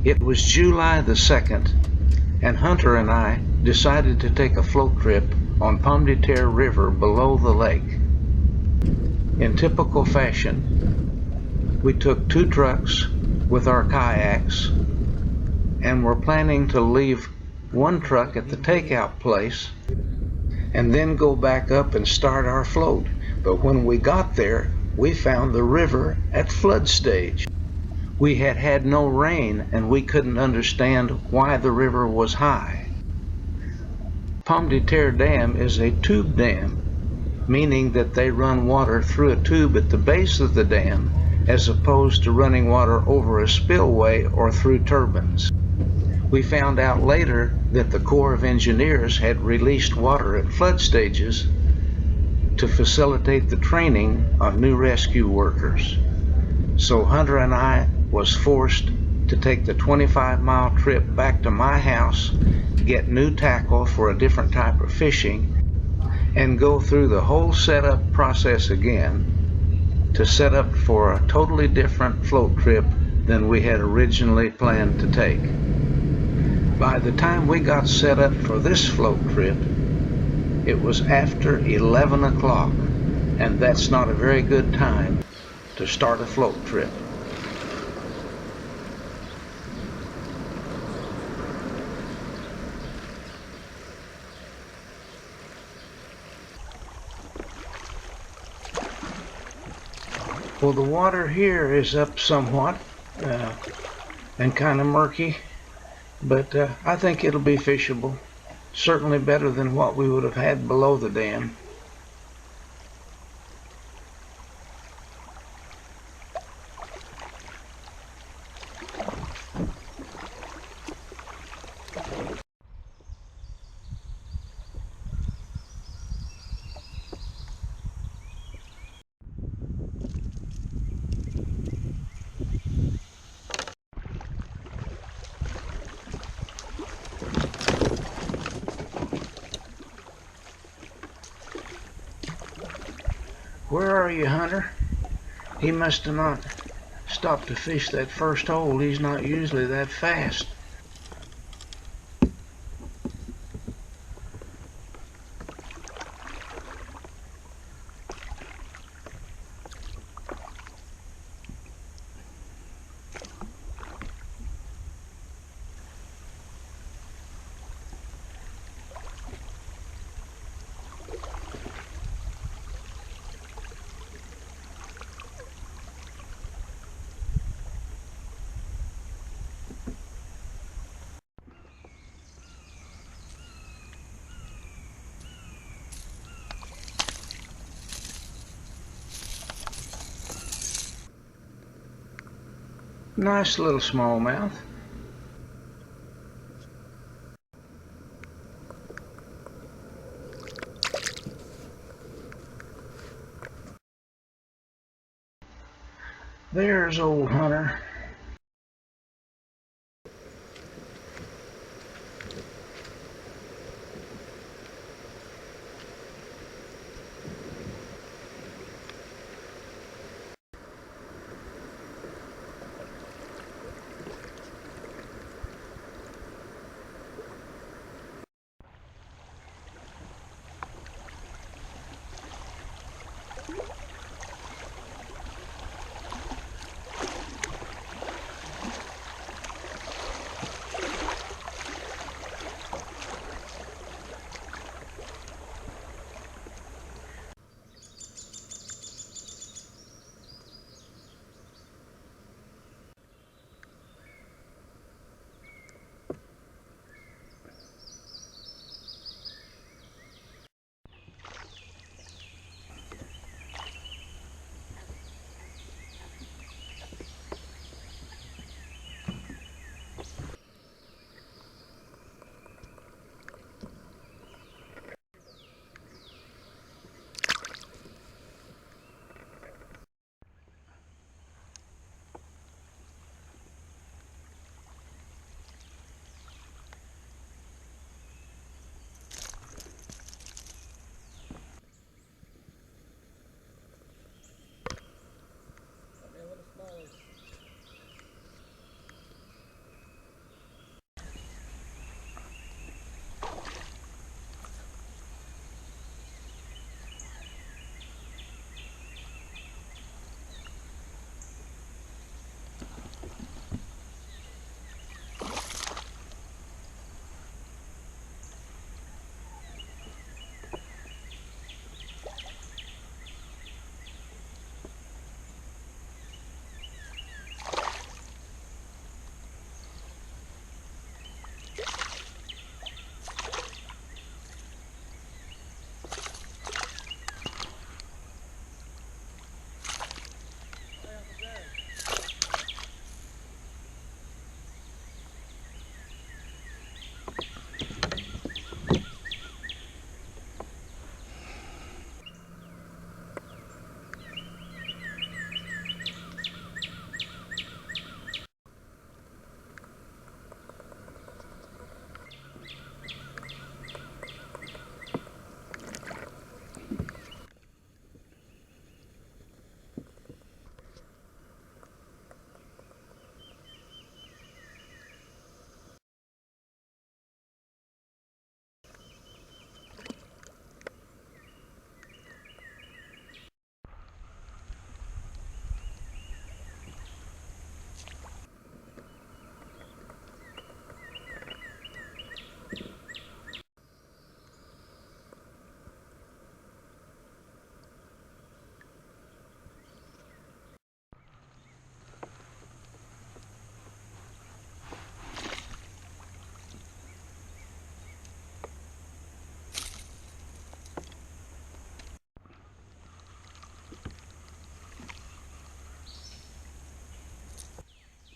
It was July the 2nd, and Hunter and I decided to take a float trip on Pomme de Terre River below the lake. In typical fashion, we took 2 trucks with our kayaks and were planning to leave one truck at the takeout place and then go back up and start our float. But when we got there, we found the river at flood stage. We had had no rain, and we couldn't understand why the river was high. Pomme de Terre Dam is a tube dam, meaning that they run water through a tube at the base of the dam as opposed to running water over a spillway or through turbines. We found out later that the Corps of Engineers had released water at flood stages to facilitate the training of new rescue workers. So Hunter and I was forced to take the 25-mile trip back to my house, get new tackle for a different type of fishing, and go through the whole setup process again to set up for a totally different float trip than we had originally planned to take. By the time we got set up for this float trip, it was after 11 o'clock, and that's not a very good time to start a float trip. Well, the water here is up somewhat and kind of murky, but I think it'll be fishable. Certainly better than what we would have had below the dam. Where are you, Hunter? He must have not stopped to fish that first hole. He's not usually that fast. Nice little smallmouth. There's old Hunter.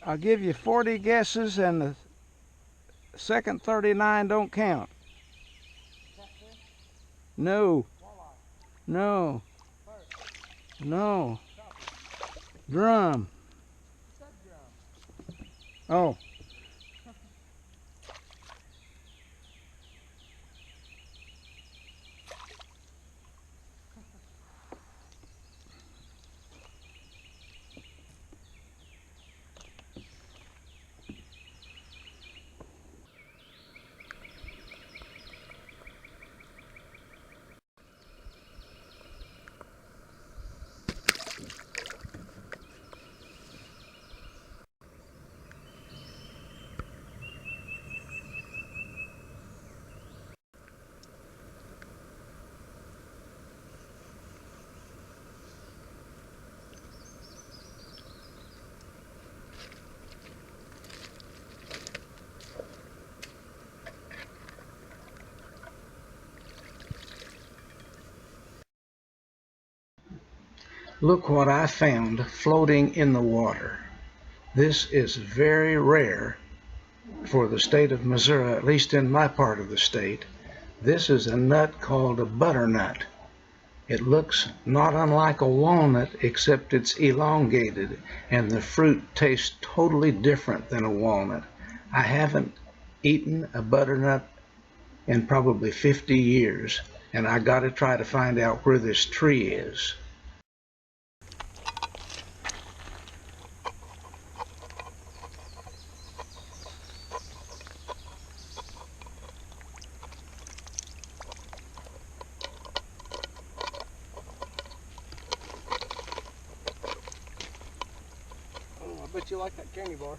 I'll give you 40 guesses and the second 39 don't count. No. No. No. Drum. Oh. Look what I found floating in the water. This is very rare for the state of Missouri, at least in my part of the state. This is a nut called a butternut. It looks not unlike a walnut, except it's elongated, and the fruit tastes totally different than a walnut. I haven't eaten a butternut in probably 50 years, and I got to try to find out where this tree is. I bet you like that candy bar.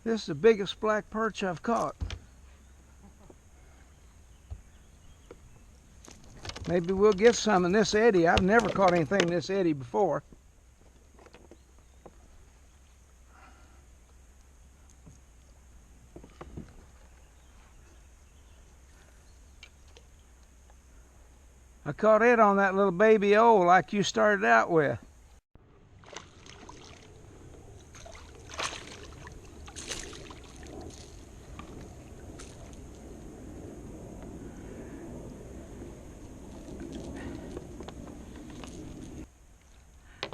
This is the biggest black perch I've caught. Maybe we'll get some in this eddy. I've never caught anything in this eddy before. I caught it on that little baby O like you started out with.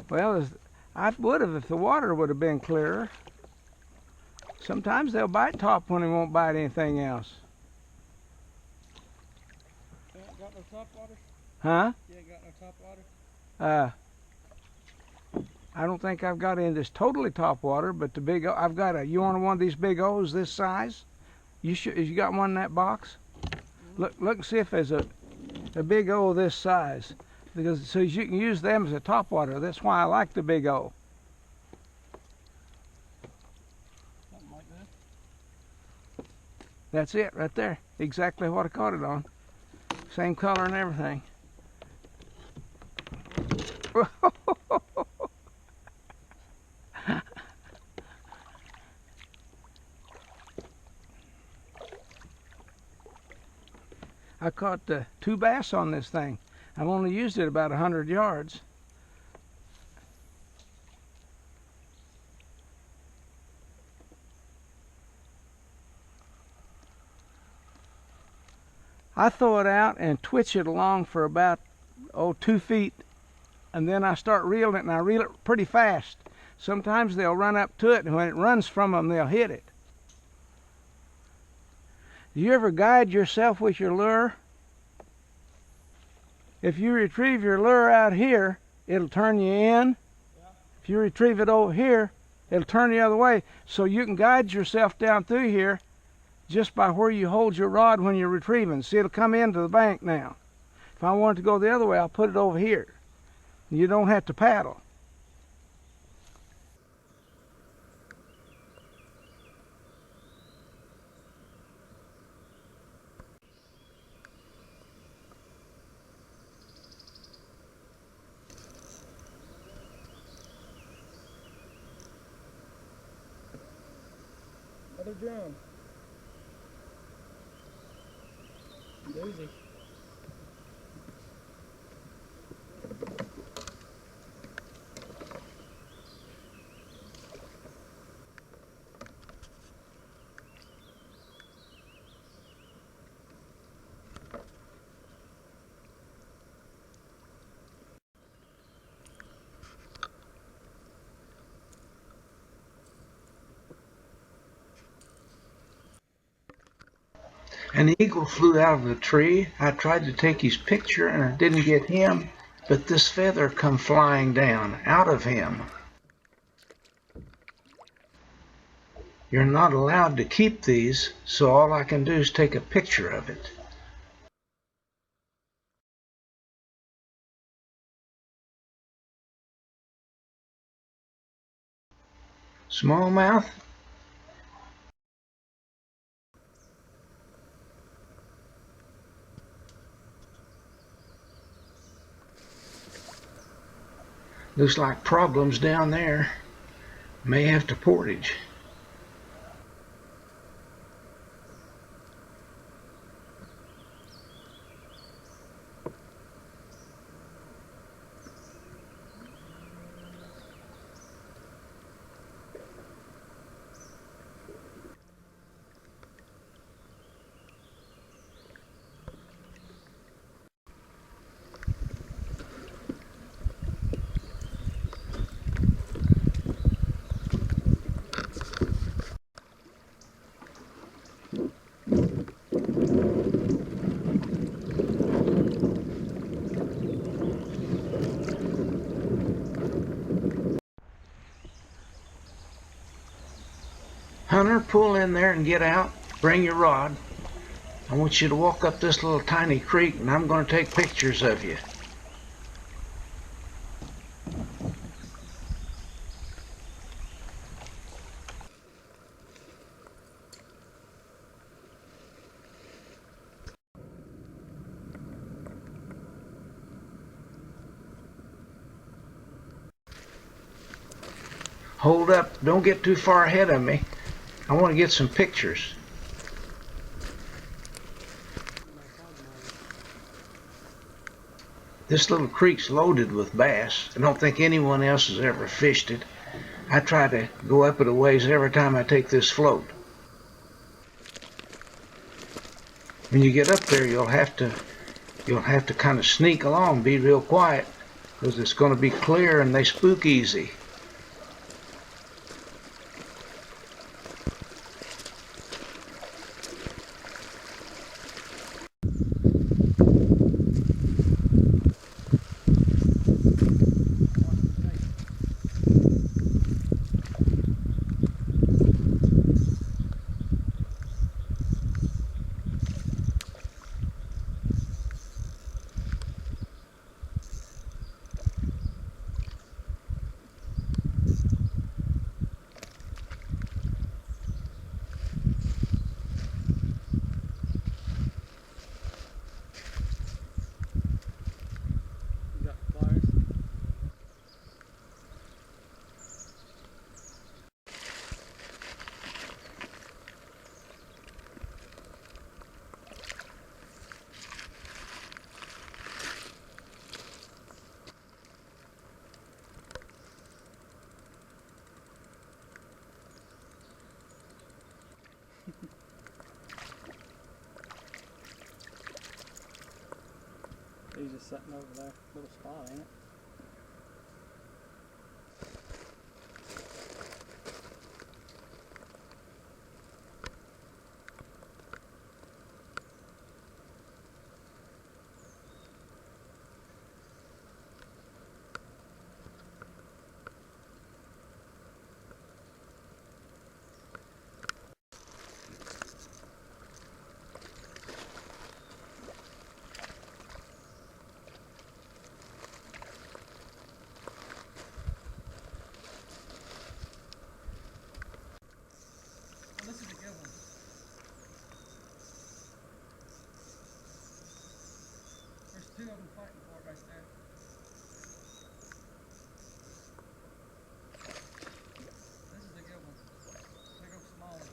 Well, I would have if the water would have been clearer. Sometimes they'll bite top when they won't bite anything else. You ain't got no top water? Huh? You ain't got no top water? I don't think I've got any of this totally top water, but the big O, I've got a, you want one of these big O's this size? You got one in that box? Look and see if there's a big O this size, because so you can use them as a topwater. That's why I like the big O. Something like that. That's it right there. Exactly what I caught it on. Same color and everything. I caught 2 bass on this thing. I've only used it about 100 yards. I throw it out and twitch it along for about 2 feet, and then I start reeling it, and I reel it pretty fast. Sometimes they'll run up to it, and when it runs from them, they'll hit it. Do you ever guide yourself with your lure? If you retrieve your lure out here, it'll turn you in. Yeah. If you retrieve it over here, it'll turn the other way. So you can guide yourself down through here just by where you hold your rod when you're retrieving. See, it'll come into the bank now. If I want it to go the other way, I'll put it over here. You don't have to paddle. Another drum. Doozy. An eagle flew out of the tree. I tried to take his picture and I didn't get him, but this feather come flying down out of him. You're not allowed to keep these, so all I can do is take a picture of it. Smallmouth? Looks like problems down there. May have to portage. Hunter, pull in there and get out. Bring your rod. I want you to walk up this little tiny creek and I'm going to take pictures of you. Hold up. Don't get too far ahead of me. I want to get some pictures. This little creek's loaded with bass. I don't think anyone else has ever fished it. I try to go up it a ways every time I take this float. When you get up there, you'll have to kind of sneak along, be real quiet, because it's going to be clear and they spook easy. He's just sitting over there. Little spot, ain't it? This is a good one. There's two of them fighting for it right there. This is a good one. Big old small one.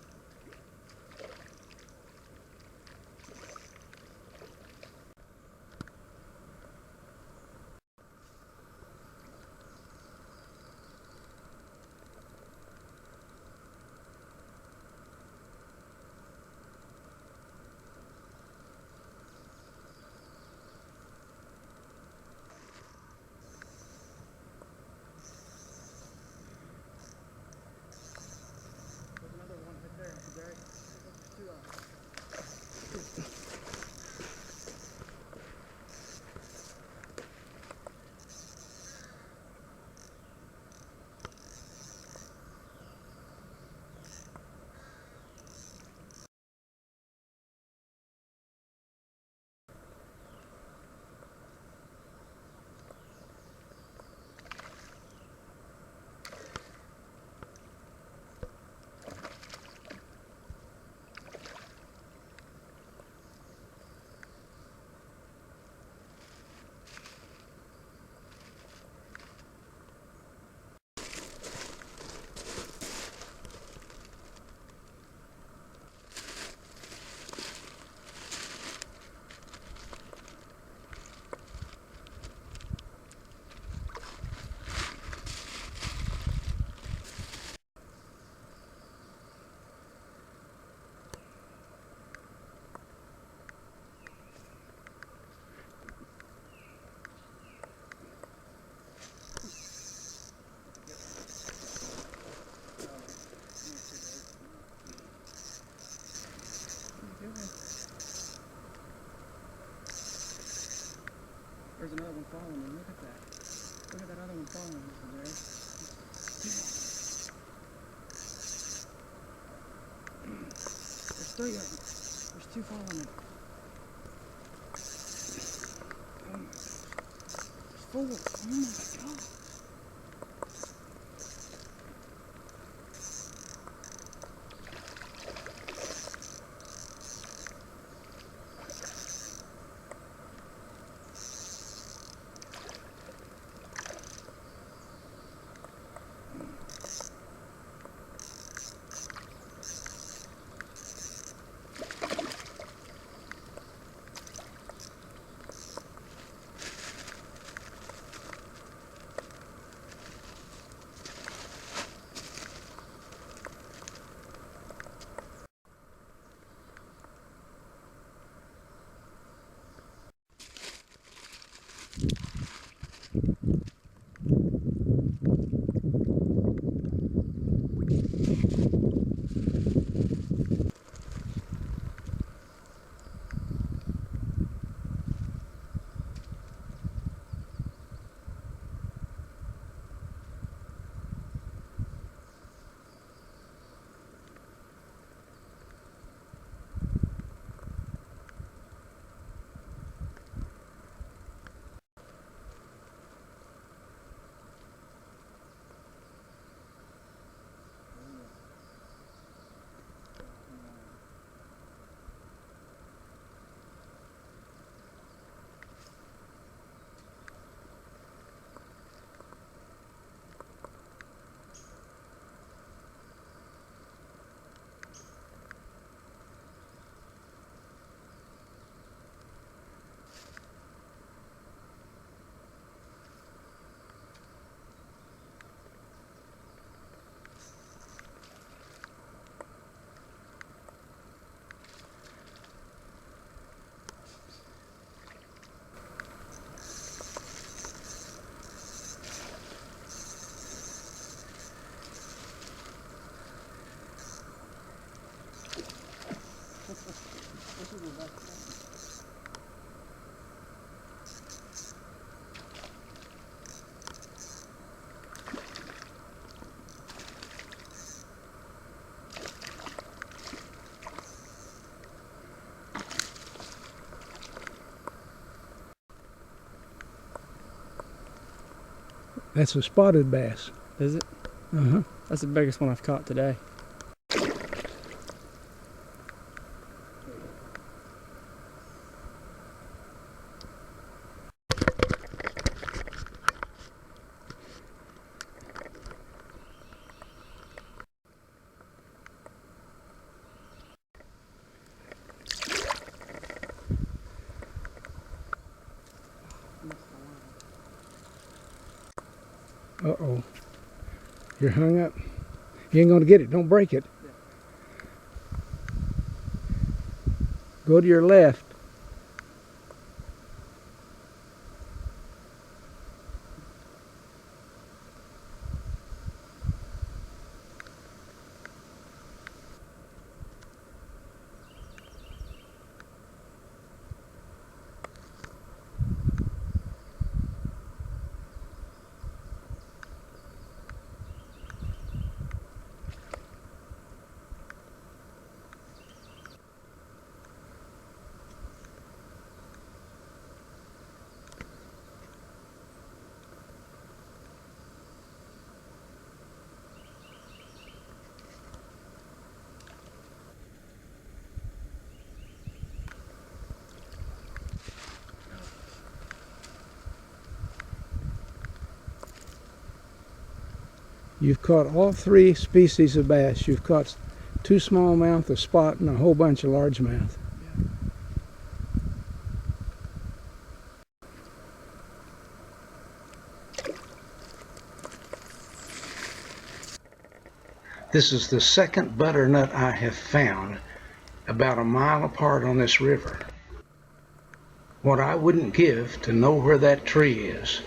There's another one right there, Jerry. There's two of them. There's another one following me. Look at that. Look at that other one following me, Jerry. There's three of them. There's two following me. There's four. Oh my God. That's a spotted bass. Is it? Uh-huh. That's the biggest one I've caught today. Uh-oh. You're hung up. You ain't gonna get it. Don't break it. Go to your left. You've caught all three species of bass. You've caught 2 smallmouth, a spot, and a whole bunch of largemouth. This is the second butternut I have found about a mile apart on this river. What I wouldn't give to know where that tree is.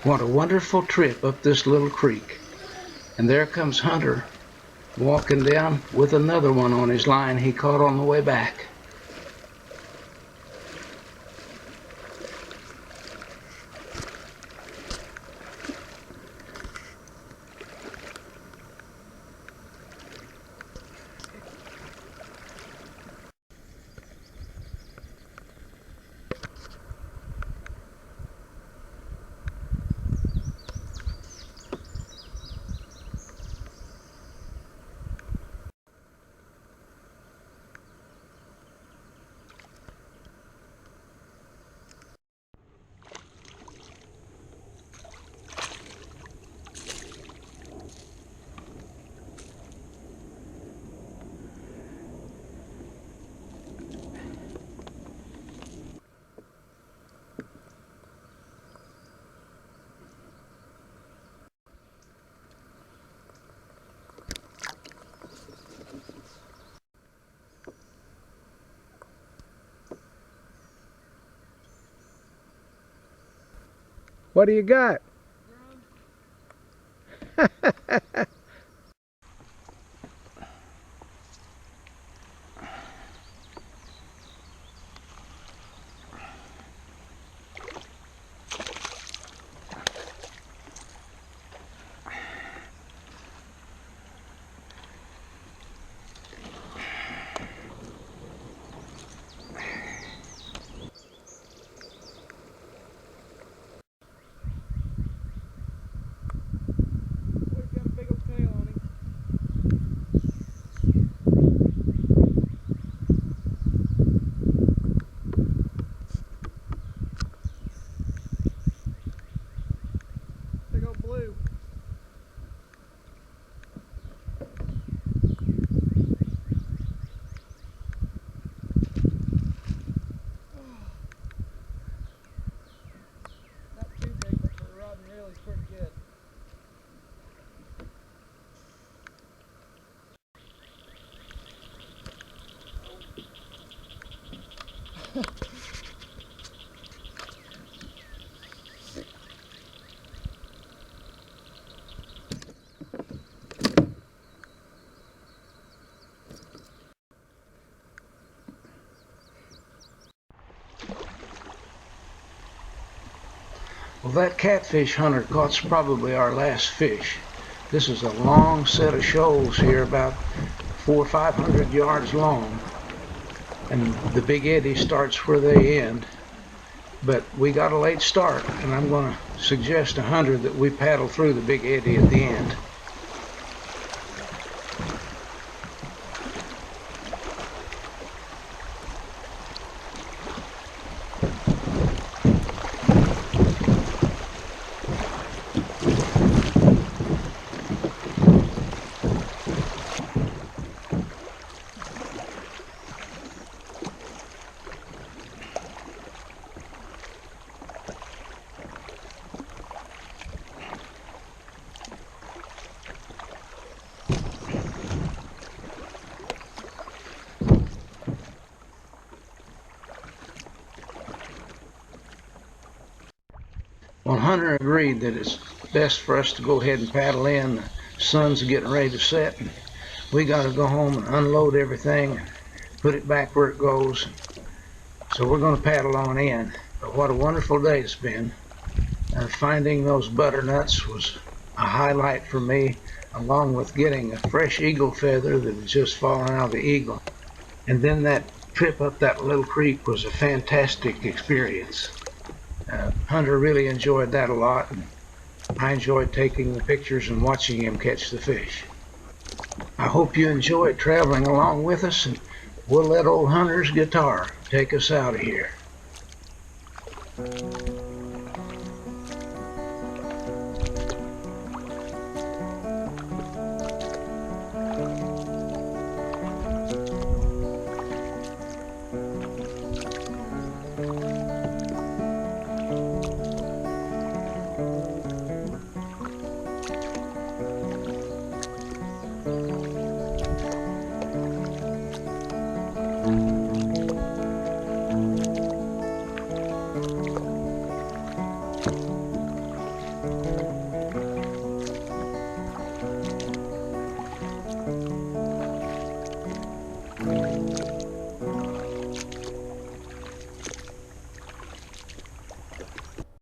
What a wonderful trip up this little creek. And there comes Hunter walking down with another one on his line he caught on the way back. What do you got? Well, that catfish Hunter caught's probably our last fish. This is a long set of shoals here, about 400 or 500 yards long, and the big eddy starts where they end. But we got a late start, and I'm going to suggest to Hunter that we paddle through the big eddy at the end. Well, Hunter agreed that it's best for us to go ahead and paddle in. The sun's getting ready to set, and we got to go home and unload everything and put it back where it goes. So we're going to paddle on in. But what a wonderful day it's been. Finding those butternuts was a highlight for me, along with getting a fresh eagle feather that had just fallen out of the eagle. And then that trip up that little creek was a fantastic experience. Hunter really enjoyed that a lot, and I enjoyed taking the pictures and watching him catch the fish. I hope you enjoyed traveling along with us, and we'll let old Hunter's guitar take us out of here.